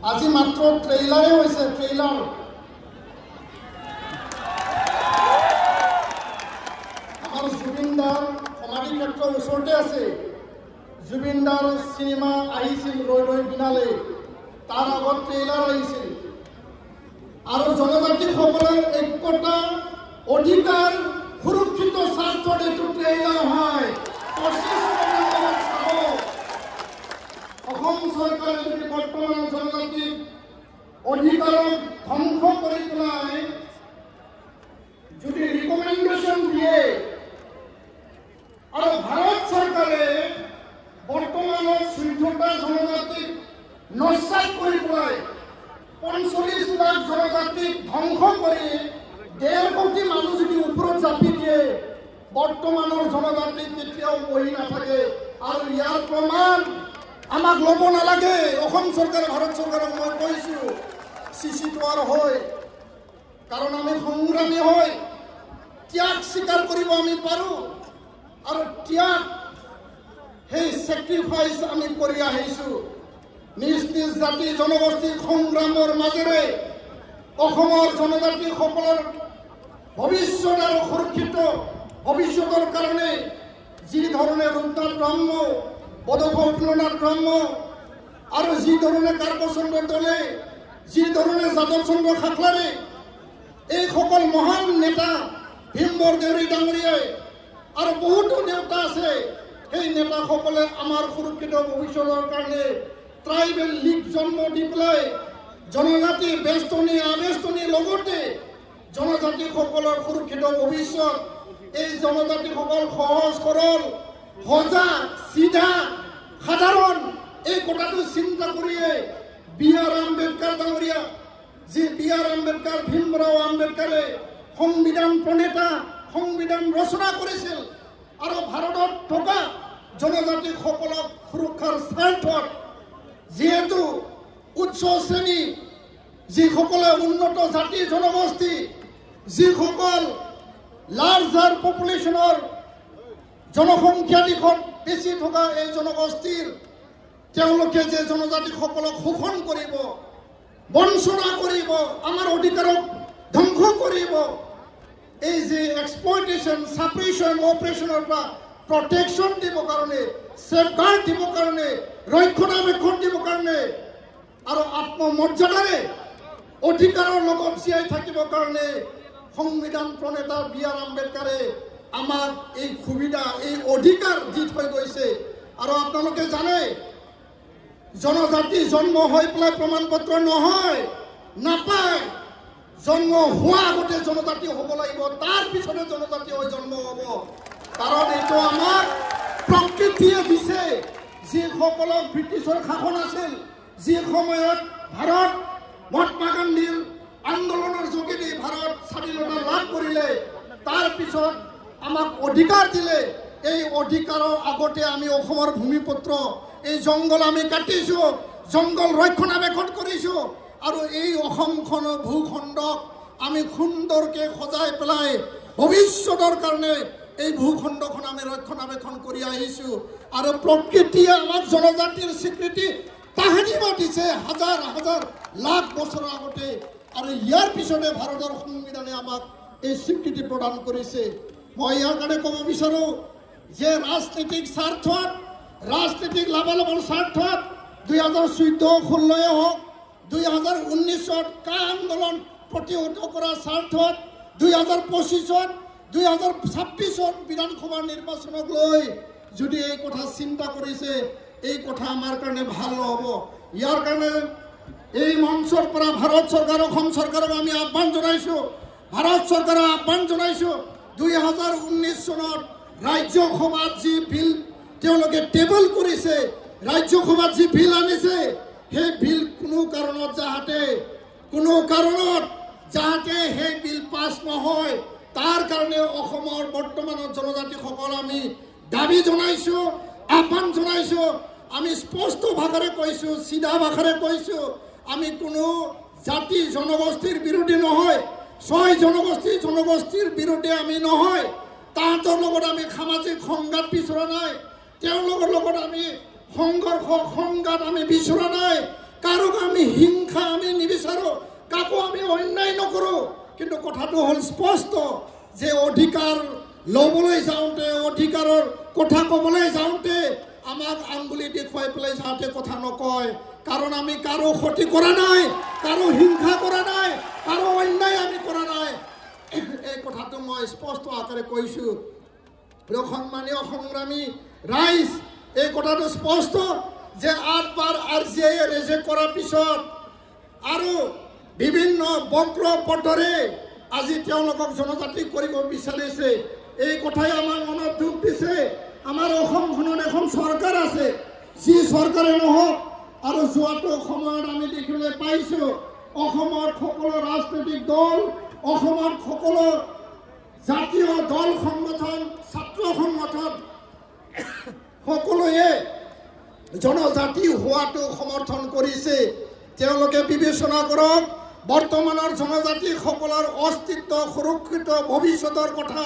আজি মাত্ৰ ট্ৰেইলাৰে হৈছে ট্ৰেইলাৰ আমাৰ জুবিনদাৰ সমাধি ক্ষেত্ৰৰ ওচৰতে আছে জুবিনদাৰ চিনেমা আহিছিল ৰৈ ৰৈ বিনালে তাৰ আগত ট্ৰেইলাৰ আহিছিল আৰু জনজাতিসকলৰ ঐক্যতা অধিকাৰ সুৰক্ষিত স্বাৰ্থত এইটো ট্ৰেইলাৰ হয় 25 নৱেম্বৰত চাব অসম চৰকাৰে যদি বৰ্তমান জনজাতিক অধিকাৰক ধ্বংস কৰি পেলাই যদি ৰিকমেণ্ডেশ্যন দিয়ে আৰু ভাৰত চৰকাৰে বৰ্তমানৰ 14টা জনজাতিক নস্যাৎ কৰি পেলাই 45 লাখ জনজাতিক ধ্বংস কৰি 1.5 কোটি মানুহ যদি ওপৰত জাপি দিয়ে বৰ্তমানৰ জনজাতিক কেতিয়াও বহি নাথাকে আৰু ইয়াৰ প্ৰমাণ আমাক ল'ব নালাগে অসম চৰকাৰে ভাৰত চৰকাৰক মই কৈছোঁ চিচিটোৱাৰ হয় কাৰণ আমি সংগ্ৰামী হয় ত্যাগ স্বীকাৰ কৰিব আমি পাৰোঁ আৰু ত্যাগ সেই চেক্ৰিফাইচ আমি কৰি আহিছোঁ নিজ নিজ জাতি জনগোষ্ঠীৰ সংগ্ৰামৰ মাজেৰে অসমৰ জনজাতিসকলৰ ভৱিষ্যত আৰু সুৰক্ষিত ভৱিষ্যতৰ কাৰণে যি ধৰণে ৰূপনাথ ব্ৰহ্ম বদৌলনাথ ব্ৰহ্ম আৰু যি ধৰণে কাৰ্পচন্দ্ৰ দলে যি ধৰণে যাদৱ চন্দ্ৰ খাকলাৰে এইসকল মহান নেতা ভীমবৰ দেউৰী ডাঙৰীয়াই আৰু বহুতো নেতা আছে সেই নেতাসকলে আমাৰ সুৰক্ষিত ভৱিষ্যতৰ কাৰণে ট্ৰাইবেল লীগ জন্ম দি পেলাই জনজাতি বেষ্টনী আবেষ্টনীৰ লগতে জনজাতিসকলৰ সুৰক্ষিত ভৱিষ্যত এই জনজাতিসকল সহজ সৰল সজা চিধা সাধাৰণ এই কথাটো চিন্তা কৰিয়ে B.R. আম্বেদকাৰ ডাঙৰীয়া যি B.R. আম্বেদকাৰ ভীমৰাও আম্বেদকাৰে সংবিধান প্ৰণেতা সংবিধান ৰচনা কৰিছিল আৰু ভাৰতত থকা জনজাতিসকলক সুৰক্ষাৰ স্বাৰ্থত যিহেতু উচ্চ শ্ৰেণী যিসকলে উন্নত জাতি জনগোষ্ঠী যিসকল লাৰ্জাৰ পপুলেশ্যনৰ জনসংখ্যা দিশত বেছি থকা এই জনগোষ্ঠীৰ তেওঁলোকে যে জনজাতিসকলক শোষণ কৰিব বঞ্চনা কৰিব আমাৰ অধিকাৰক ধ্বংস কৰিব এই যে এক্সপ্লইটেশ্যন ছাপ্ৰেশ্যন অপাৰেশ্যনৰ পৰা প্ৰটেকশ্যন দিবৰ কাৰণে ছেফগাৰ্ড দিবৰ কাৰণে ৰক্ষণাবেক্ষণ দিবৰ কাৰণে আৰু আত্মমৰ্যাদাৰে অধিকাৰৰ লগত জীয়াই থাকিবৰ কাৰণে সংবিধান প্ৰণেতা B.R. আম্বেদকাৰে আমাক এই সুবিধা এই অধিকাৰ দি থৈ গৈছে আৰু আপোনালোকে জানে জনজাতি জন্ম হৈ পেলাই প্ৰমাণ পত্ৰ নহয় নাপায় জন্ম হোৱা আগতে জনজাতি হ'ব লাগিব তাৰ পিছতে জনজাতি হৈ জন্ম হ'ব কাৰণ এইটো আমাক প্ৰকৃতিয়ে দিছে যিসকলক ব্ৰিটিছৰ শাসন আছিল যি সময়ত ভাৰত মহাত্মা গান্ধীৰ আন্দোলনৰ যোগেদি ভাৰত স্বাধীনতা লাভ কৰিলে তাৰ পিছত আমাক অধিকাৰ দিলে এই অধিকাৰৰ আগতে আমি অসমৰ ভূমিপুত্ৰ এই জংগল আমি কাটিছোঁ জংগল ৰক্ষণাবেক্ষণ কৰিছোঁ আৰু এই অসমখনৰ ভূখণ্ডক আমি সুন্দৰকৈ সজাই পেলাই ভৱিষ্যতৰ কাৰণে এই ভূখণ্ডখন আমি ৰক্ষণাবেক্ষণ কৰি আহিছোঁ আৰু প্ৰকৃতিয়ে আমাক জনজাতিৰ স্বীকৃতি তাহানিব দিছে হাজাৰ হাজাৰ লাখ বছৰৰ আগতে আৰু ইয়াৰ পিছতে ভাৰতৰ সংবিধানে আমাক এই স্বীকৃতি প্ৰদান কৰিছে মই ইয়াৰ কাৰণে ক'ব বিচাৰোঁ যে ৰাজনীতিক স্বাৰ্থত ৰাজনীতিক লাভালাভৰ স্বাৰ্থত 2014-16 হওক 2019-ত কা আন্দোলন প্ৰতিহত কৰাৰ স্বাৰ্থত 2025-ত 2026-ত বিধানসভাৰ নিৰ্বাচনক লৈ যদি এই কথা চিন্তা কৰিছে এই কথা আমাৰ কাৰণে ভাল নহ'ব ইয়াৰ কাৰণে এই মঞ্চৰ পৰা ভাৰত চৰকাৰ অসম চৰকাৰক আমি আহ্বান জনাইছোঁ ভাৰত চৰকাৰক আহ্বান জনাইছোঁ 2019 চনত ৰাজ্যসভাত যি বিল তেওঁলোকে টেবল কৰিছে ৰাজ্যসভাত যি বিল আনিছে সেই বিল কোনো কাৰণত যাহাতে সেই বিল পাছ নহয় তাৰ কাৰণে অসমৰ বৰ্তমানৰ জনজাতিসকল আমি দাবী জনাইছোঁ আহ্বান জনাইছোঁ আমি স্পষ্ট ভাষাৰে কৈছোঁ চিধা ভাষাৰে কৈছোঁ আমি কোনো জাতি জনগোষ্ঠীৰ বিৰোধী নহয় ছয় জনগোষ্ঠীৰ বিৰোধী আমি নহয় তাহাঁতৰ লগত আমি সামাজিক সংঘাত বিচৰা নাই তেওঁলোকৰ লগত আমি সংঘৰ্ষ সংঘাত আমি বিচৰা নাই কাৰোক আমি আমি হিংসা আমি নিবিচাৰোঁ, কাকো আমি অন্যায় নকৰোঁ, কিন্তু কথাটো হ'ল স্পষ্ট যে অধিকাৰ ল'বলৈ যাওঁতে, অধিকাৰৰ কথা ক'বলৈ যাওঁতে আমাক আঙুলি দেখুৱাই পেলাই যাওঁতে কথা নকয়, কাৰণ আমি কাৰো ক্ষতি কৰা নাই, কাৰো হিংসা কৰা নাই, কাৰো অন্যায় আমি কৰা নাই। এই কথাটো মই স্পষ্ট আকাৰে কৈছোঁ। সন্মানীয় সংগ্ৰামী ৰাইজ, এই কথাটো স্পষ্ট যে 8 বাৰ RGI ৰেজেক্ট কৰাৰ পিছত আৰু বিভিন্ন বক্ৰ পথৰে আজি তেওঁলোকক জনজাতি কৰিব বিচাৰিছে। এই কথাই আমাৰ মনত দুখ দিছে। আমাৰ অসমখনত এখন চৰকাৰ আছে, যি চৰকাৰে নহওক, আৰু যোৱাটো সময়ত আমি দেখিবলৈ পাইছোঁ অসমৰ সকলো ৰাজনৈতিক দল, অসমৰ সকলো জাতীয় দল সংগঠন, ছাত্ৰ সংগঠন সকলোৱে জনজাতি হোৱাটো সমৰ্থন কৰিছে। তেওঁলোকে বিবেচনা কৰক বৰ্তমানৰ জনজাতিসকলৰ অস্তিত্ব সুৰক্ষিত ভৱিষ্যতৰ কথা,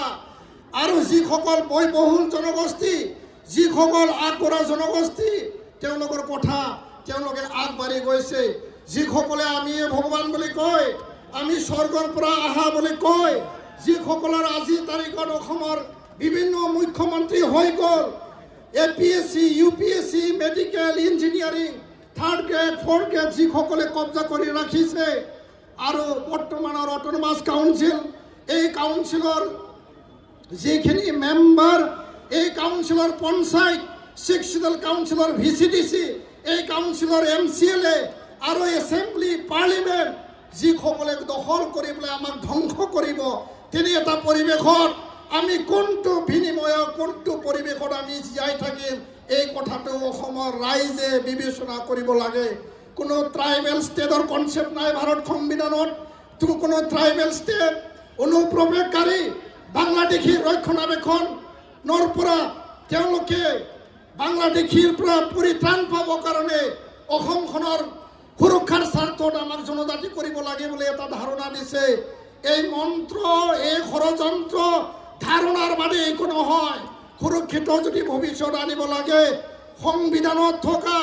আৰু যিসকল ব্যয়বহুল জনগোষ্ঠী, যিসকল আগবঢ়া জনগোষ্ঠী, তেওঁলোকৰ কথা তেওঁলোকে আগবাঢ়ি গৈছে। যিসকলে আমি ভগৱান বুলি কয়, আমি স্বৰ্গৰ পৰা অহা বুলি কয়, যিসকলৰ আজিৰ তাৰিখত অসমৰ বিভিন্ন মুখ্যমন্ত্ৰী হৈ গ'ল, APSC, UPSC, medical, engineering, 3rd grade 4th grade যিসকলে কব্জা কৰি ৰাখিছে, আৰু বৰ্তমানৰ অট'নমাছ কাউন্সিল, এই কাউন্সিলৰ যিখিনি মেম্বাৰ, এই কাউন্সিলৰ পঞ্চায়ত, 6 চিডাল কাউন্সিলৰ VCDC, এই কাউন্সিলৰ MCLA আৰু এছেম্বলি পাৰ্লিমেণ্ট যিসকলে দখল কৰি পেলাই আমাক ধ্বংস কৰিব, তেনে এটা পৰিৱেশত আমি কোনটো বিনিময়ৰ কোনটো পৰিৱেশত আমি জীয়াই থাকিম, এই কথাটো অসমৰ ৰাইজে বিবেচনা কৰিব লাগে। কোনো ট্ৰাইবেল ষ্টেটৰ কনচেপ্ট নাই ভাৰত সংবিধানত। কোনো ট্ৰাইবেল ষ্টেট অনুপ্ৰৱেশকাৰী বাংলাদেশী ৰক্ষণাবেক্ষণৰ পৰা তেওঁলোকে বাংলাদেশীৰ পৰা পৰিত্ৰাণ পাবৰ কাৰণে অসমখনৰ সুৰক্ষাৰ স্বাৰ্থত আমাক জনজাতি কৰিব লাগে বুলি এটা ধাৰণা দিছে। এই মন্ত্ৰ, এই ষড়যন্ত্ৰ ধাৰণাৰ বাদে একো নহয়। সুৰক্ষিত যদি ভৱিষ্যত আনিব লাগে, সংবিধানত থকা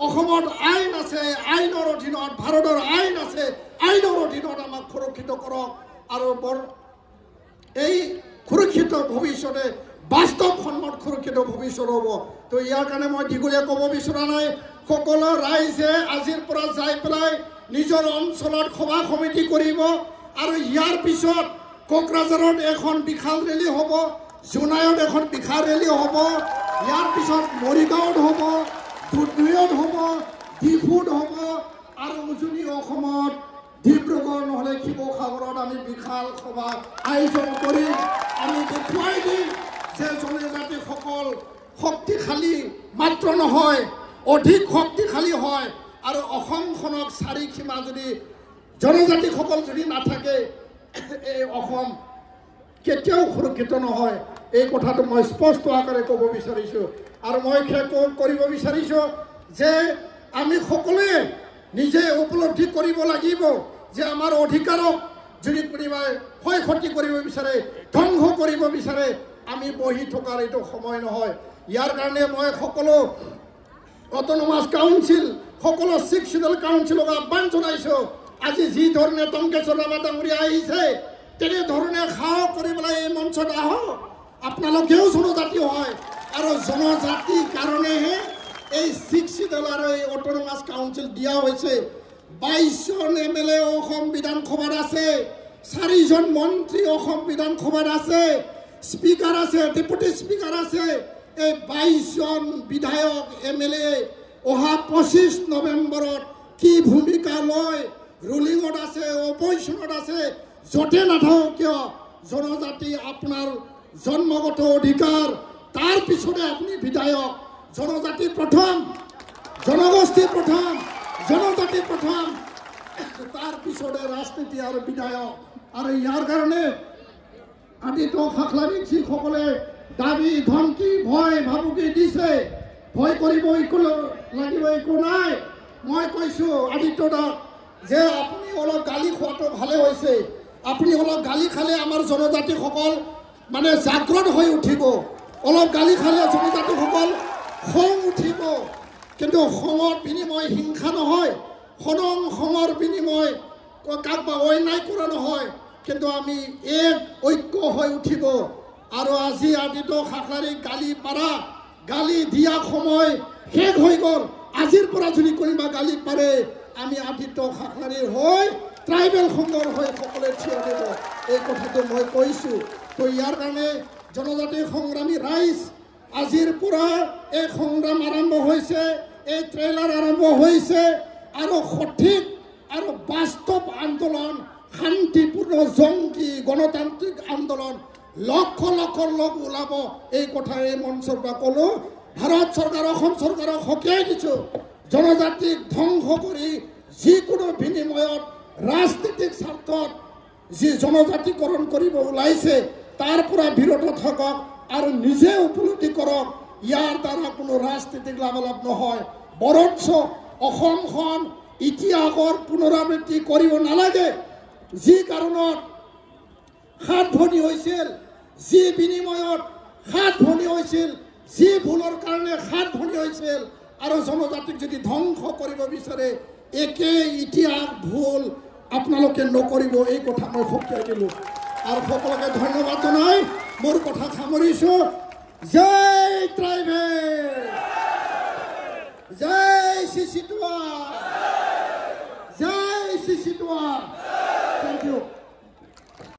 অসমত আইন আছে, আইনৰ অধীনত ভাৰতৰ আইন আছে, আইনৰ অধীনত আমাক সুৰক্ষিত কৰক, আৰু এই সুৰক্ষিত ভৱিষ্যতে বাস্তৱসন্মত সুৰক্ষিত ভৱিষ্যত হ'ব। তো ইয়াৰ কাৰণে মই দীঘলীয়া ক'ব বিচৰা নাই। সকলো ৰাইজে আজিৰ পৰা যাই পেলাই নিজৰ অঞ্চলত সভা সমিতি কৰিব, আৰু ইয়াৰ পিছত কোকৰাঝাৰত এখন বিশাল ৰেলী হ'ব, জোনাইত এখন বিশাল ৰেলী হ'ব, ইয়াৰ পিছত মৰিগাঁৱত হ'ব, দুধনৈত হ'ব, ডিফুত হ'ব, আৰু উজনি অসমত ডিব্ৰুগড় নহ'লে শিৱসাগৰত আমি বিশাল সভা আয়োজন কৰিম। আমি দেখুৱাই দিম যে জনজাতিসকল শক্তিশালী মাত্ৰ নহয়, অধিক শক্তিশালী হয়, আৰু অসমখনক চাৰিসীমা যদি জনজাতিসকল যদি নাথাকে, এই অসম কেতিয়াও সুৰক্ষিত নহয়। এই কথাটো মই স্পষ্ট আকাৰে ক'ব বিচাৰিছোঁ। আৰু মই শেষ কৰিব বিচাৰিছোঁ যে আমি সকলোৱে নিজে উপলব্ধি কৰিব লাগিব যে আমাৰ অধিকাৰক যদি কোনোবাই ক্ষয় ক্ষতি কৰিব বিচাৰে, ধ্বংস কৰিব বিচাৰে, আমি বহি থকাৰ এইটো সময় নহয়। ইয়াৰ কাৰণে মই সকলো অট'নমাছ কাউন্সিল, সকলো 6 চিডাল কাউন্সিলক আহ্বান জনাইছোঁ, আজি যি ধৰণে টংকেশ্বৰ ৰাভা ডাঙৰীয়া আহিছে, তেনেধৰণে সাহস কৰি পেলাই এই মঞ্চত আহক। আপোনালোকেও জনজাতি হয়, আৰু জনজাতিৰ কাৰণেহে এই 6 চিডাল আৰু এই অট'নমাছ কাউন্সিল দিয়া হৈছে। 22জন MLA অসম বিধানসভাত আছে, 4জন মন্ত্ৰী অসম বিধানসভাত আছে, স্পীকাৰ আছে, ডেপুটি স্পীকাৰ আছে। এই 22জন বিধায়ক MLA অহা 25 নৱেম্বৰত কি ভূমিকা লয়, ৰুলিঙত আছে, অপজিশ্যনত আছে, য'তে নাথাকক কিয়, জনজাতি আপোনাৰ জন্মগত অধিকাৰ, তাৰ পিছতে আপুনি বিধায়ক। জনজাতি প্ৰথম, জনগোষ্ঠী প্ৰথম, জনজাতি প্ৰথম, তাৰ পিছতে ৰাজনীতি আৰু বিধায়ক। আৰু ইয়াৰ কাৰণে আদিত্য খাখলাৰীক যিসকলে দাবী, ধমকি, ভয় ভাবুকি দিছে, ভয় কৰিব একো লাগিব একো নাই। মই কৈছোঁ আদিত্য দাক যে আপুনি অলপ গালি খোৱাটো ভালে হৈছে। আপুনি অলপ গালি খালে আমাৰ জনজাতিসকল মানে জাগ্ৰত হৈ উঠিব। অলপ গালি খালে জনজাতিসকল খং উঠিব, কিন্তু খঙৰ বিনিময় হিংসা নহয়। খনং সমৰ বিনিময় কাকবা অন্যায় কৰা নহয় কিন্তু আমি এক ঐক্য হৈ উঠিব আৰু আজি আদিত্য খাখলাৰীক গালি পাৰা গালি দিয়া সময় শেষ হৈ গ'ল আজিৰ পৰা যদি কোনোবা গালি পাৰে আমি আদিত্য খাখলাৰীৰ হৈ ট্ৰাইবেল সংঘৰ হৈ সকলোৱে থিয় দিব এই কথাটো মই কৈছোঁ তো ইয়াৰ কাৰণে জনজাতি সংগ্ৰামী ৰাইজ আজিৰ পৰা এই সংগ্ৰাম আৰম্ভ হৈছে এই ট্ৰেইলাৰ আৰম্ভ হৈছে আৰু সঠিক আৰু বাস্তৱ আন্দোলন শান্তিপূৰ্ণ জংকী গণতান্ত্ৰিক আন্দোলন লক্ষ লক্ষ লোক ওলাব এই কথা এই মঞ্চৰ পৰা ক'লো ভাৰত চৰকাৰ অসম চৰকাৰক সকীয়াই দিছোঁ জনজাতিক ধ্বংস কৰি যিকোনো বিনিময়ত ৰাজনীতিক স্বাৰ্থত যি জনজাতিকৰণ কৰিব ওলাইছে তাৰ পৰা বিৰত থাকক আৰু নিজে উপলব্ধি কৰক ইয়াৰ দ্বাৰা কোনো ৰাজনীতিক লাভালাভ নহয় বৰঞ্চ অসমখন ইতিহাসৰ পুনৰাবৃত্তি কৰিব নালাগে যি কাৰণত সাত ভনী হৈছিল যি বিনিময়ত সাত ভনী হৈছিল যি ভুলৰ কাৰণে সাত ভনী হৈছিল আৰু জনজাতিক যদি ধ্বংস কৰিব বিচাৰে একে ইতিহাস ভুল আপোনালোকে নকৰিব এই কথা মই সকীয়াই দিলোঁ আৰু সকলোকে ধন্যবাদ জনাই মোৰ কথা সামৰিছোঁ জয় ট্ৰাইবেল জয় চিচিটোৱা জয় চিচিটোৱা থেংক ইউ